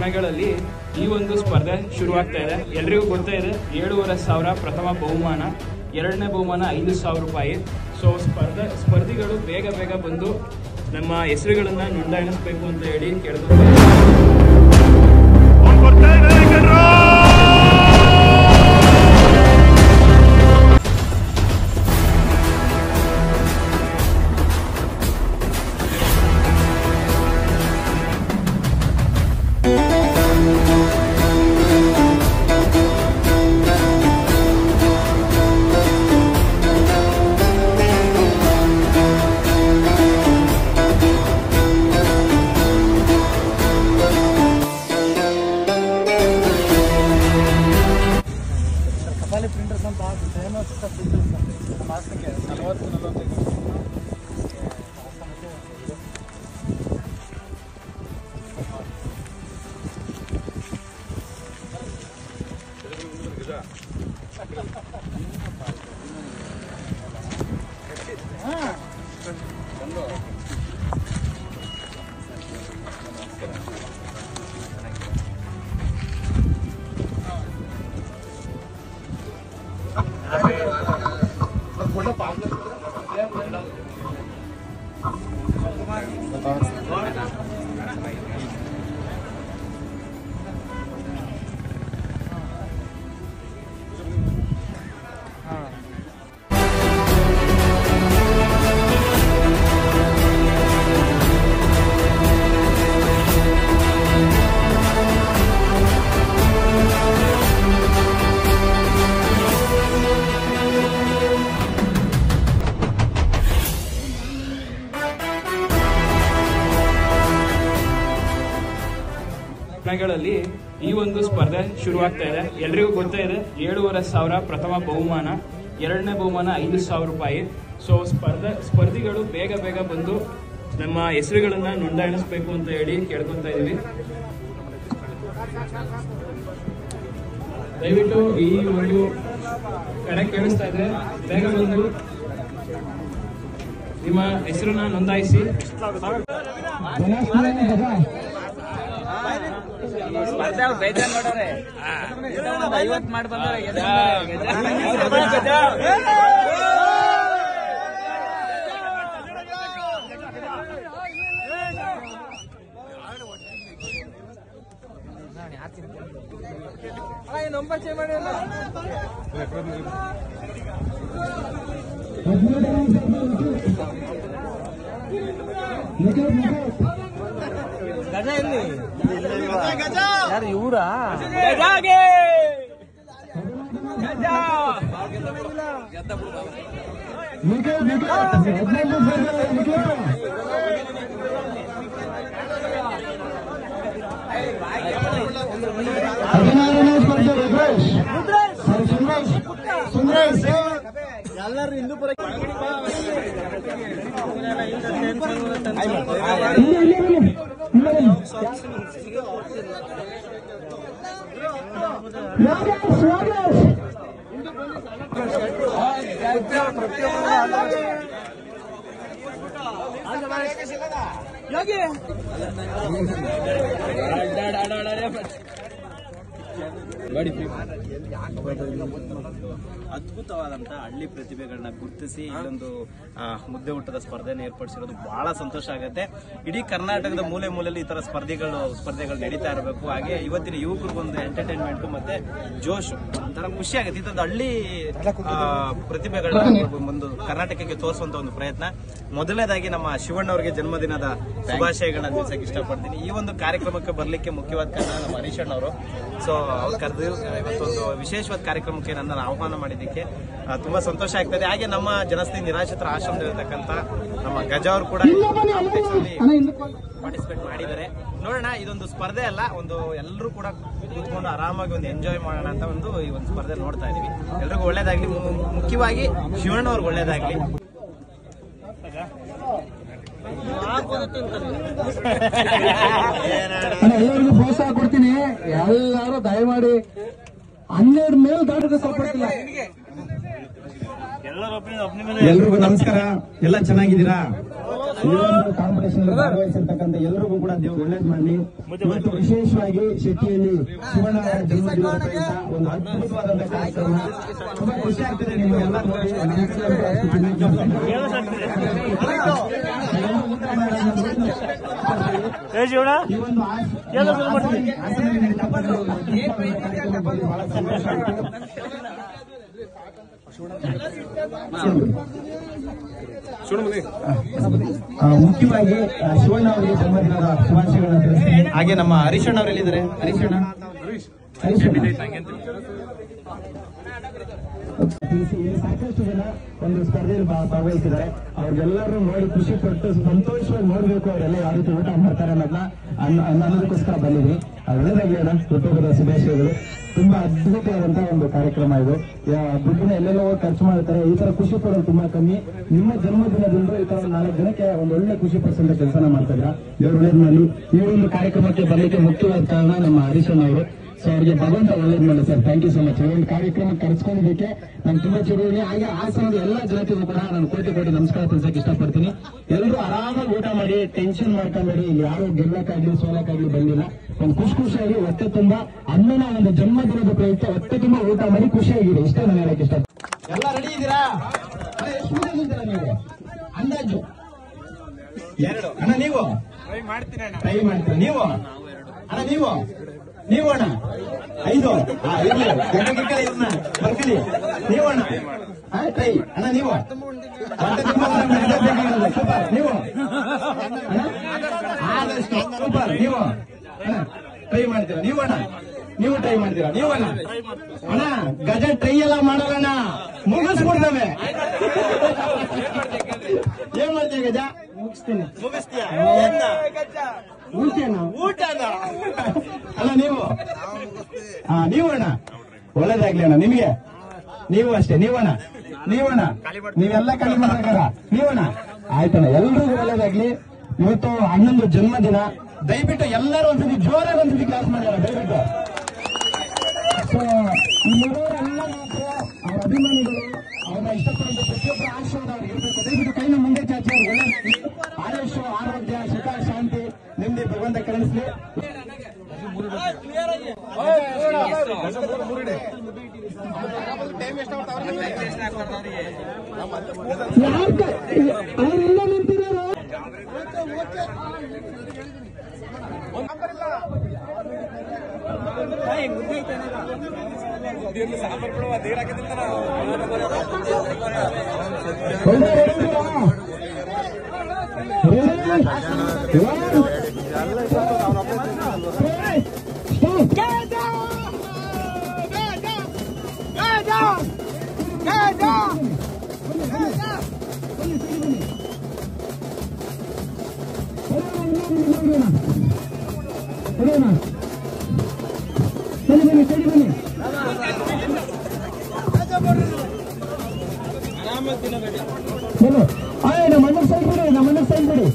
ಗಳಲ್ಲಿ ಈ ಒಂದು ಸ್ಪರ್ಧೆ ಶುರುವಾಗ್ತಾ ಇದೆ. ಎಲ್ರಿಗೂ ಗೊತ್ತೇ ಇದೆ 7,500 ಪ್ರಥಮ ಬಹುಮಾನ, ಎರಡನೇ ಬಹುಮಾನ 5,000 ರೂಪಾಯಿ. ಸೊ ಸ್ಪರ್ಧಿಗಳು ಬೇಗ ಬಂದು ನಮ್ಮ ಹೆಸರುಗಳನ್ನ ನೋಂದಾಯಿಸಬೇಕು ಅಂತ ಹೇಳಿ ಕೇಳ್ಕೊಳ್ತಾರೆ. ಪ್ರಿಂಟರ್ಸ್ ಅಂತ ಫೇಮಸ್ ಪ್ರಿಂಟರ್ಸ್ ಮಾಸಕ್ಕೆ 40-45 ಗಳಲ್ಲಿ ಈ ಒಂದು ಸ್ಪರ್ಧೆ ಶುರುವಾಗ್ತಾ ಇದೆ. ಎಲ್ರಿಗೂ ಗೊತ್ತೇ ಇದೆ 7,500 ಪ್ರಥಮ ಬಹುಮಾನ, ಎರಡನೇ ಬಹುಮಾನ 5,000 ರೂಪಾಯಿ. ಸೊ ಸ್ಪರ್ಧಿಗಳು ಬೇಗ ಬಂದು ನಮ್ಮ ಹೆಸರುಗಳನ್ನ ನೋಂದಾಯಿಸಬೇಕು ಅಂತ ಹೇಳಿ ಕೇಳ್ಕೊತಾ ಇದೀವಿ. ದಯವಿಟ್ಟು ಈ ಒಂದು ಕಡೆ ಕೇಳಿಸ್ತಾ ಇದ್ರೆ ಬೇಗ ಬಂದು ನಿಮ್ಮ ಹೆಸರನ್ನ ನೋಂದಾಯಿಸಿ. ಸ್ಪರ್ಧೆ ಬೇಜಾರ್ ನೋಡ್ರೆ 50 ಮಾಡಿ ಬಂದ್ರೆ ನಂಬರ್ ಚೇಂಜ್ ಮಾಡಿಲ್ಲ. ಗಜ ಎಲ್ಲಿ ಯಾರು ಇವರ ಗಜಾಗೆ ಗಜ ಎಲ್ಲರೂ ಹಿಂದೂ ಪರ ಅದ್ಭುತವಾದಂತ ಹಳ್ಳಿ ಪ್ರತಿಭೆಗಳನ್ನ ಗುರುತಿಸಿ ಇಲ್ಲೊಂದು ಮುದ್ದೆ ಊಟದ ಸ್ಪರ್ಧೆನ ಏರ್ಪಡಿಸಿರೋದು ಬಹಳ ಸಂತೋಷ ಆಗುತ್ತೆ. ಇಡೀ ಕರ್ನಾಟಕದ ಮೂಲೆಯಲ್ಲಿ ಈ ತರ ಸ್ಪರ್ಧೆಗಳು ನಡೀತಾ ಇರಬೇಕು. ಹಾಗೆ ಇವತ್ತಿನ ಯುವಕರಿಗೊಂದು ಎಂಟರ್ಟೈನ್ಮೆಂಟ್ ಮತ್ತೆ ಜೋಶ್ ಒಂಥರ ಖುಷಿ ಆಗುತ್ತೆ. ಇದೊಂದು ಹಳ್ಳಿ ಪ್ರತಿಭೆಗಳನ್ನ ಒಂದು ಕರ್ನಾಟಕಕ್ಕೆ ತೋರಿಸುವಂತ ಒಂದು ಪ್ರಯತ್ನ. ಮೊದಲನೇದಾಗಿ ನಮ್ಮ ಶಿವಣ್ಣವರಿಗೆ ಜನ್ಮದಿನದ ಶುಭಾಶಯಗಳನ್ನ ತಿಳಿಸಕ್ಕೆ ಇಷ್ಟಪಡ್ತೀನಿ. ಈ ಒಂದು ಕಾರ್ಯಕ್ರಮಕ್ಕೆ ಬರ್ಲಿಕ್ಕೆ ಮುಖ್ಯವಾದ ಕಾರಣ ನಮ್ಮ ಹರೀಶಣ್ಣ ಅವರು. ಸೊ ಅವ್ರು ಕರೆದು ಇವತ್ತೊಂದು ವಿಶೇಷವಾದ ಕಾರ್ಯಕ್ರಮಕ್ಕೆ ನನ್ನನ್ನು ಆಹ್ವಾನ ಮಾಡಿದ್ದಕ್ಕೆ ತುಂಬಾ ಸಂತೋಷ ಆಗ್ತದೆ. ಹಾಗೆ ನಮ್ಮ ಜನಸ್ನೇಹಿ ನಿರಾಶ್ರಿತರ ಆಶ್ರಮದಲ್ಲಿರ್ತಕ್ಕಂಥ ನಮ್ಮ ಗಜ ಅವರು ಕೂಡ ಪಾರ್ಟಿಸಿಪೇಟ್ ಮಾಡಿದ್ದಾರೆ. ನೋಡೋಣ, ಇದೊಂದು ಸ್ಪರ್ಧೆ ಅಲ್ಲ, ಒಂದು ಎಲ್ಲರೂ ಕೂಡ ಕೂತ್ಕೊಂಡು ಆರಾಮಾಗಿ ಒಂದು ಎಂಜಾಯ್ ಮಾಡೋಣ ಅಂತ ಈ ಒಂದು ಸ್ಪರ್ಧೆ ನೋಡ್ತಾ ಇದೀವಿ. ಎಲ್ರಿಗೂ ಒಳ್ಳೇದಾಗ್ಲಿ, ಮುಖ್ಯವಾಗಿ ಶಿವಣ್ಣ ಅವ್ರಿಗೆ ಒಳ್ಳೇದಾಗ್ಲಿ. ಎಲ್ಲರಿಗೂ ಪ್ರೋತ್ಸಾಹ ಕೊಡ್ತೀನಿ. ಎಲ್ಲರೂ ದಯಮಾಡಿ 12 ಮೇಲೆ ದಾಟಕ್ಕೆ ಸಾಧ್ಯ ಎಲ್ರಿಗೂ ನಮಸ್ಕಾರ. ಎಲ್ಲ ಚೆನ್ನಾಗಿದ್ದೀರಾ? ಈ ಒಂದು ಕಾಂಪಿಟೇಷನ್ ಭಾಗವಹಿಸಿರ್ತಕ್ಕಂಥ ಎಲ್ರಿಗೂ ಕೂಡ ದೇವರು ಒಳ್ಳೇದು ಮಾಡಲಿ. ಇವತ್ತು ವಿಶೇಷವಾಗಿ ಶೆಟ್ಟಿಯಲ್ಲಿ ಶಿವಣ್ಣ ಜನ್ಮದಿನದ ಪ್ರಯುಕ್ತ ಒಂದು ಅದ್ಭುತವಾದಂತಹ ಕಾರ್ಯಕ್ರಮ. ತುಂಬಾ ಖುಷಿ ಆಗ್ತದೆ ನಿಮಗೆಲ್ಲ ನೋಡಿ. ಈ ಒಂದು ಮುಖ್ಯವಾಗಿ ಶಿವಣ್ಣ ಅವರಿಗೆ ಜನ್ಮದಿನದ ಶುಭಾಶಯಗಳನ್ನು ತಿಳಿಸ್ತೀನಿ. ಹಾಗೆ ನಮ್ಮ ಹರೀಶಣ್ಣ ಅವರು ಎಲ್ಲಿದ್ದಾರೆ? ಹರೀಶಣ್ಣ ಸಾಕಷ್ಟು ಜನ ಒಂದು ಸ್ಪರ್ಧೆಯಲ್ಲಿ ಭಾಗವಹಿಸಿದ್ದಾರೆ. ಅವ್ರಿಗೆಲ್ಲರೂ ನೋಡಿ ಖುಷಿ ಪಟ್ಟು ಸಂತೋಷವಾಗಿ ನೋಡ್ಬೇಕು ಅವರೆಲ್ಲ ಯಾವ ರೀತಿ ಊಟ ಮಾಡ್ತಾರೆ ಅನ್ನೋದಕ್ಕೋಸ್ಕರ ಬಂದಿದ್ವಿ. ಒಳ್ಳೆದಾಗಿ ಹುಟ್ಟುಹಬ್ಬದ ಶುಭಾಶಯಗಳು. ತುಂಬಾ ಅದ್ಭುತವಾದಂತಹ ಒಂದು ಕಾರ್ಯಕ್ರಮ ಇದು. ದುಡ್ಡನ್ನ ಎಲ್ಲೆಲ್ಲೋ ಖರ್ಚು ಮಾಡ್ತಾರೆ. ಈ ತರ ಖುಷಿ ಪಡೋದು ತುಂಬಾ ಕಮ್ಮಿ. ನಿಮ್ಮ ಜನ್ಮದಿನದಿಂದ ಈ ತರ 4 ಜನಕ್ಕೆ ಒಂದು ಒಳ್ಳೆ ಖುಷಿ ಪಡಿಸುವಂತ ಕೆಲಸನ ಮಾಡ್ತಾ ಇದ್ರ. ದೇವ್ರ ಒಳ್ಳೇದ್ನಲ್ಲಿ ಈ ಒಂದು ಕಾರ್ಯಕ್ರಮಕ್ಕೆ ಬರ್ಲಿಕ್ಕೆ ಮುಖ್ಯವಾದ ಕಾರಣ ನಮ್ಮ ಹರೀಶಣ್ಣ ಅವರು. ಸೊ ಅವರಿಗೆ ಭಗವಂತ ಒಳ್ಳೇದ್ ಮಾಡಿ sir. Thank you so much. ಈ ಒಂದು ಕಾರ್ಯಕ್ರಮ ಕರೆಸ್ಕೊಂಡಿದ್ದಕ್ಕೆ ನಾನು ತುಂಬಾ ಚಿರುಣಿ. ಹಾಗೆ ಹಾಸನದ ಎಲ್ಲಾ ಜನತೆಗೂ ಕೂಡ ನಾನು ಕೋಟಿ ನಮಸ್ಕಾರ ತಿಳಿಸಕ್ಕೆ ಇಷ್ಟಪಡ್ತೀನಿ. ಎಲ್ಲರೂ ಆರಾಮಾಗಿ ಊಟ ಮಾಡಿ, ಟೆನ್ಷನ್ ಮಾಡ್ಕೊಂಬೇಡಿ. ಇಲ್ಲಿ ಯಾರು ಗೆಲ್ಲಕ್ಕಾಗ್ಲಿ ಸೋಲಕ್ಕಾಗ್ಲಿ ಬಂದಿಲ್ಲ. ಒಂದು ಖುಷಿಯಾಗಿ ಹೊಟ್ಟೆ ತುಂಬಾ ಅಣ್ಣನ ಒಂದು ಜನ್ಮದಿನದ ಪ್ರಯುಕ್ತ ಹೊಟ್ಟೆ ತುಂಬಾ ಊಟ ಮಾಡಿ ಖುಷಿಯಾಗಿದೆ. ಇಷ್ಟೇ ನಾನು ಹೇಳಕ್ಕೆ ಇಷ್ಟ. ಎಲ್ಲ ರೆಡಿ ಇದ್ದೀರಾ? ಎಷ್ಟು ಇದ್ದೀರಾ ನೀವು? ಅಂದಾಜು 2 ಅಣ್ಣ. ನೀವು ಟ್ರೈ ಮಾಡ್ತೀರಾ? ನೀವು ಅಣ್ಣ ನೀವು ಅಣ್ಣ 5 ಬರ್ಕಲಿ. ನೀವು ಅಣ್ಣ ಟ್ರೈ ಅಣ್ಣ. ನೀವು ಸೂಪರ್. ನೀವು ಸೂಪರ್. ನೀವು ಟ್ರೈ ಮಾಡ್ತೀರಾ? ನೀವು ಅಣ್ಣ ನೀವು ಟ್ರೈ ಮಾಡ್ತೀರಾ? ನೀವು ಅಣ್ಣ ಗಜ ಟ್ರೈ ಎಲ್ಲ ಮಾಡೋಣ, ಮುಗಿಸ್ಬಿಡ್ತವೆ. ಏನ್ ಮಾಡ್ತೀಯ ಗಜ? ಮುಗಿಸ್ತೀಯ ಊಟನ ಅಲ್ಲ ನೀವು? ನೀವು ಅಣ್ಣ ಒಳ್ಳೇದಾಗ್ಲಿ ಅಣ್ಣ ನಿಮ್ಗೆ. ನೀವು ಅಷ್ಟೇ. ನೀವಣ್ಣ ನೀವೆಲ್ಲ ಖಾಲಿ ಮಾಡ್ಬೇಕಾರ. ನೀವಣ್ಣ ಆಯ್ತಣ್ಣ. ಎಲ್ರಿಗೂ ಒಳ್ಳೇದಾಗ್ಲಿ. ಇವತ್ತು ಅಣ್ಣಂದು ಜನ್ಮದಿನ. ದಯವಿಟ್ಟು ಎಲ್ಲರೂ ಒಂದ್ಸತಿ ಜೋರಾಗಿ ಒಂದ್ಸತಿ ಕ್ಲಾಸ್ ಮಾಡ್ಯಾರ ದಯವಿಟ್ಟು. ಸೊ ಇಲ್ಲಿರೋರೆಲ್ಲ ಮಾತ್ರ ಅವ್ರ ಅಭಿಮಾನಿಗಳು, ಅವ್ರನ್ನ ಇಷ್ಟಪಡುವಂತ ಪ್ರತಿಯೊಬ್ಬರ ಆಶೀರ್ವಾದ ಅವ್ರಿಗೆ ಇರಬೇಕು. ದಯವಿಟ್ಟು ಕೈನ ಮುಂದೆ ಚಾಚಿ ಅವ್ರಿಗೆ ಒಳ್ಳೆದಾಗ್ಲಿ. ಆಯುಷ್, ಆರೋಗ್ಯ, ಸುಖ, ಶಾಂತಿ, ನೆಮ್ಮದಿ ಭಗವಂತ ಕಳಿಸ್ಲಿ. ಅವರೆಲ್ಲ ನಿಂತಿದ್ದಾರೆ. ನಮ್ಮನ್ನ ಸೈಡ್ ಬಿಡಿ.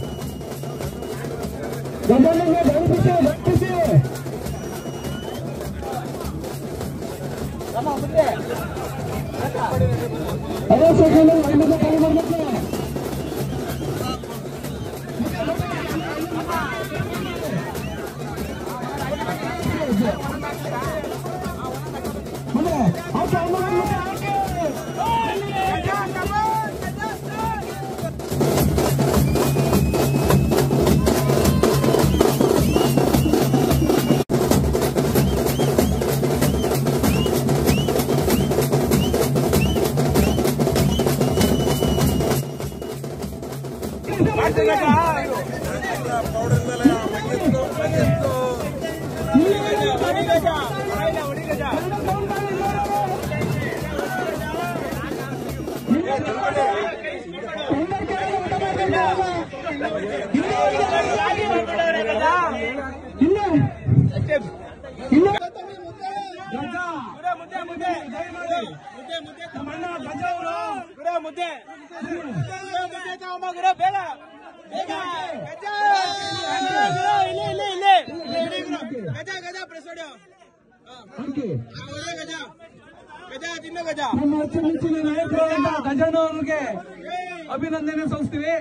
ನಮ್ಮ ಅಚ್ಚುಮೆಚ್ಚಿನ ನಾಯಕರಾದ ಗಜಣ್ಣವರಿಗೆ ಅಭಿನಂದನೆ ಸಲ್ಲಿಸ್ತೀವಿ.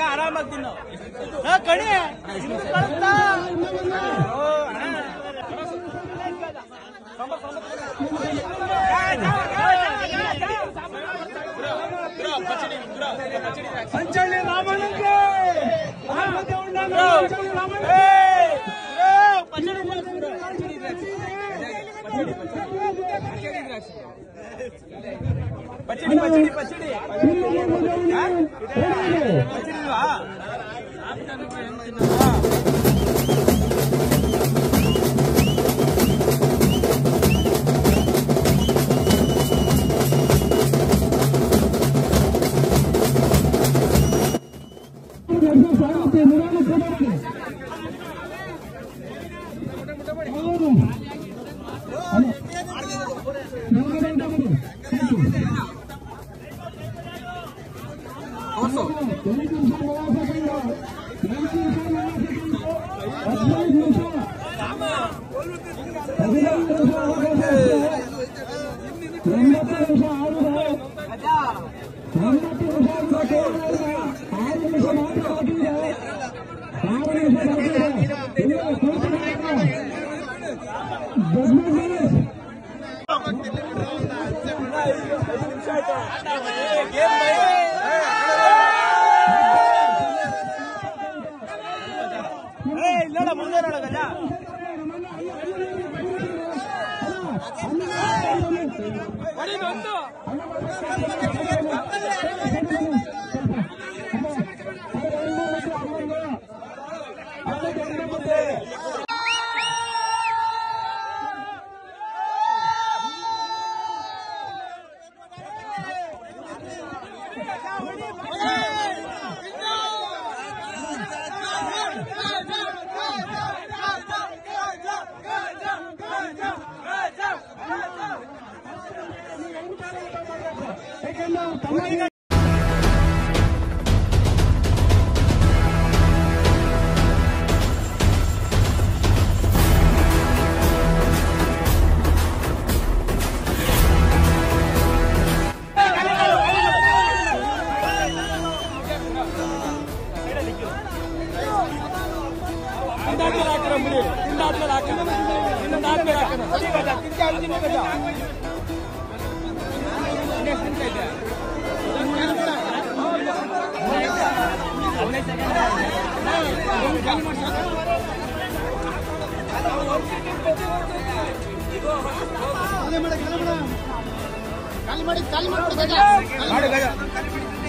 ಆರಾಮಾಗಿ ತಿನ್ನು ಕಣಿ ಸಂಚಳ್ಳಿ ರಾಮಣ್ಣಂಗೆ ಪಚಡಿ ಪಚಡಿ ಪಚಡಿ ಮುಂದೆ ನೋಡ ಗಜ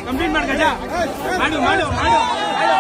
ಕಂಪ್ಲೀಟ್ ಮಾಡಿ ಗಜ ಮಾಡು ಮಾಡು ಮಾಡು ಮಾಡು